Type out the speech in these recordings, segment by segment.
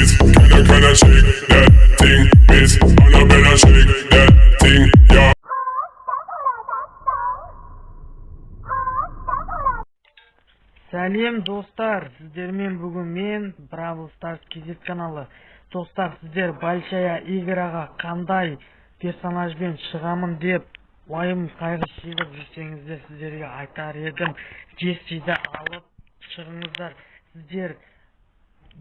miss. Can I shake that thing, miss? Annabella shake that thing, yeah. Сәлем достар, сіздермен бүгін мен Бравл Старс кезет каналы. Достар, сіздер большая играға қандай персонажбен шығамын деп уайым қайғы шегіп жүрсеңіздер, сіздерге айтар едім, Джессиді алып шығыңыздар. Сіздер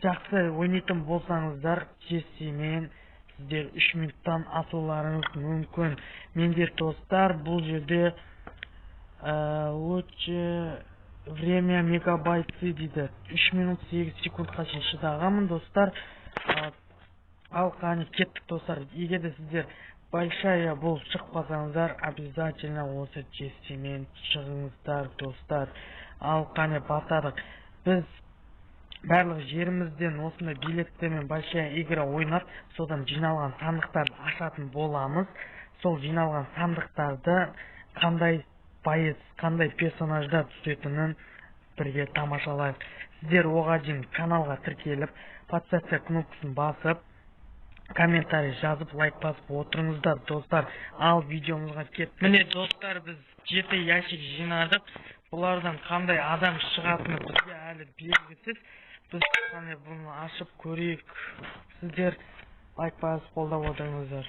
жақсы ойнайтын болсаңыздар, Джессимен сіздер 3 минуттан асуларыңыз мүмкін. Менде достар, бұл жерде время мегабайтсы дейді. 3 минут 8 секундқа шейін шыдағанмын достар. Ал қане кеттік достар. Егер де сіздер большая болып шықпасаңыздар, обязательно осы Джессимен шығыңыздар достар. Ал қане бастадық. Біз барлық жерімізден осындай билеттермен большая игра ойнап, содан жиналған сандықтарды ашатын боламыз. Сол жиналған сандықтарды қандай байыз, қандай персонаждар түсетінін бірге тамашалайық. Сіздер оған дейін каналға тіркеліп, подписка кнопкасын басып, комментарий жазып, лайк басып отырыңыздар достар. Ал видеомызға кеттік. Міне достар, біз 7 ящик жинадық. Бұлардан қандай адам шығатыны бізге әлі белгісіз. Біз қане бұны ашып көрейік. Сіздер лайк басып қолдап отырыңыздар.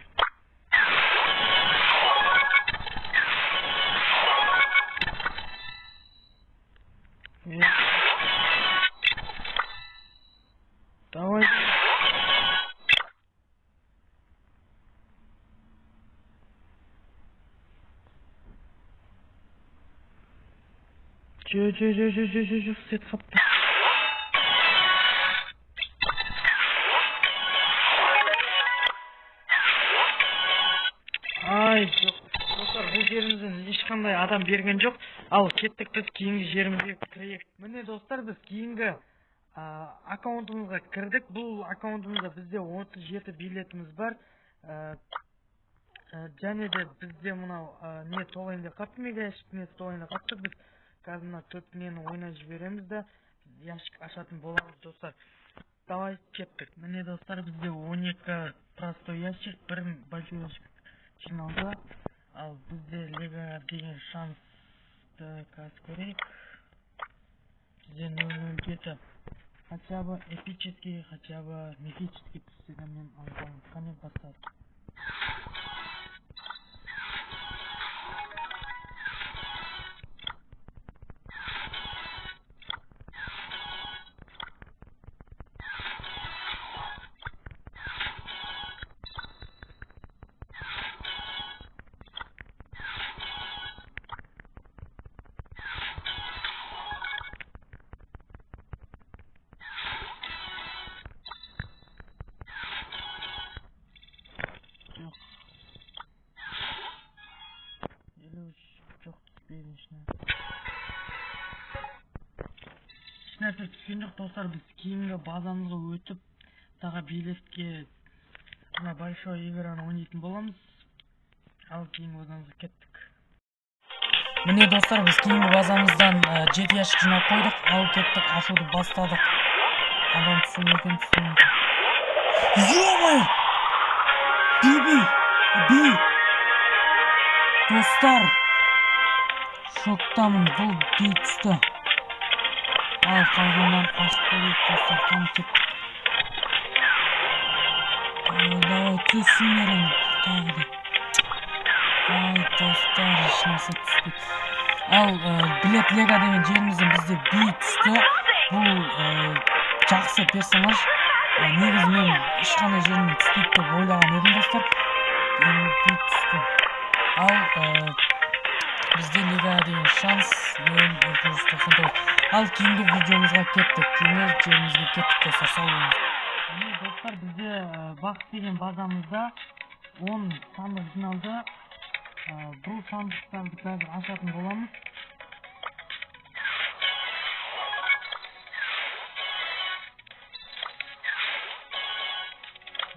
Давай. Жоқ, сет қапты. Ай, жоқ. Достар, бұл жерімізден ешқандай адам берген жоқ. Ал кеттік біз кейінгі жерімізге кірейік. Міне достар, біз кейінгі аккаунтымызға кірдік. Бұл аккаунтымызда бізде 37 билетіміз бар. Және де бізде мынау не толайында қапты, мега ящик не толайында қапты. Біз қазір 4 нені ойнай жібереміз де ящик ашатын боламыз достар. Давай кеттік. Міне достар, бізде 12 простой ящик, бір большой ящик жиналды. Ал бізде лего деген шансты қазір көрейік. Бізде 007 хотя бы эпический, хотя бы мифический түсседен мен алғанмын. Қане бастадық. Жоқ түспейді ешнәрсе түскен жоқ достар. Біз кейінгі базамызға өтіп тағы билетке мына большой играны ойнайтын боламыз. Ал кейінгі базамызға кеттік. Міне достар, біз кейінгі базамыздан 7 ящик жинап қойдық. Ал кеттік, ашуды бастадық. Адам түсін екен. Ё-моё! Бей! Достар, шоктамын, бұл бей түсті. Ал қалғаннан ашып көрейік достар, қаны кеттік. Давай, түсінерім тағы да. Ай достар, ешнәрсе түспейді. Ал билет лего деген жерімізден бізде бей түсті. Бұл жақсы персонаж. Негізі мен ешқандай жерінен түспейді деп ойлаған едім достар. Бей түсті. Ал бізде лего деген шанс 299. Ал кейінгі видеомызға кеттік. Кейінгі жерімізге кеттік достар, сау болыңыз. Міне достар, бізде бақыт деген базамызда 10 сандық жиналды. Бұл сандықтарды қазір ашатын боламыз.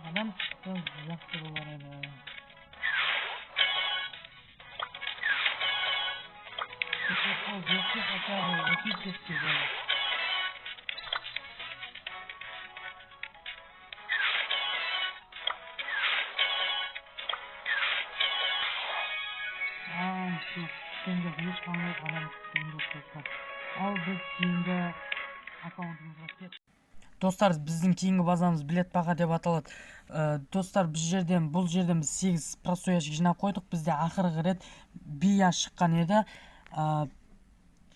Адам шықты, жақсы болар еді. Если хотя бы эпический был. Ал біз кейінгі аккаунтымызға кеттік. Достар, біздің кейінгі базамыз билет баға деп аталады. Достар, бұл жерден біз 8 простояшек жинап қойдық. Бізде ақырғы рет бия шыққан еді.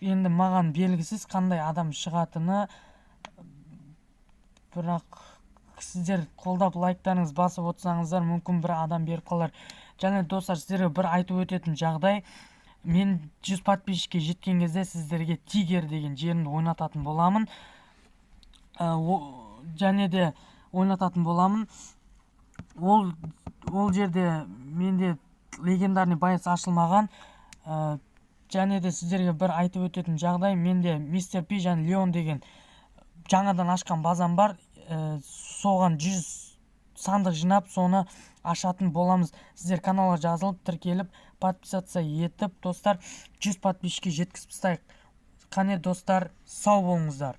Енді маған белгісіз қандай адам шығатыны, бірақ сіздер қолдап лайктарыңыз басып отырсаңыздар, мүмкін бір адам беріп қалар. Және достар, сіздерге бір айтып өтетін жағдай, мен 100 подписчикке жеткен кезде сіздерге тигер деген жерімді ойнататын боламын. Және де ойнататын боламын. Ол жерде менде легендарный боец ашылмаған. Және де сіздерге бір айтып өтетін жағдай, менде Мистер Пи және Леон деген жаңадан ашқан базам бар. Соған 100 сандық жинап, соны ашатын боламыз. Сіздер каналға жазылып, тіркеліп, подписаться етіп, достар, 100 подписчикке жеткізіп тастайық. Қане достар, сау болыңыздар.